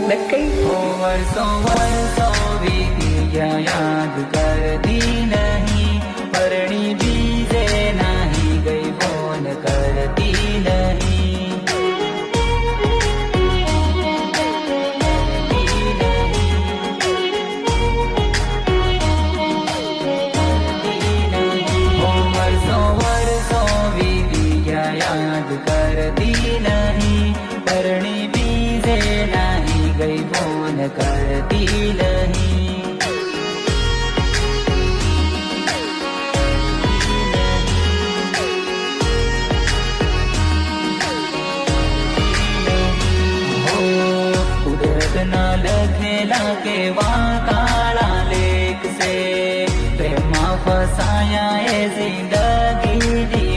लग गई। वर्षों वर्षों बीती गया याद करती नहीं, परणी बीजे नहीं गई फोन करती नहीं। वर्षों वर्षों बीती गया याद करती नहीं, परणी बीजे नहीं गई फोन करती नहीं। कुदरतना लखेला के वाकाला लेख से प्रेमा फसाया ए जिंदगी।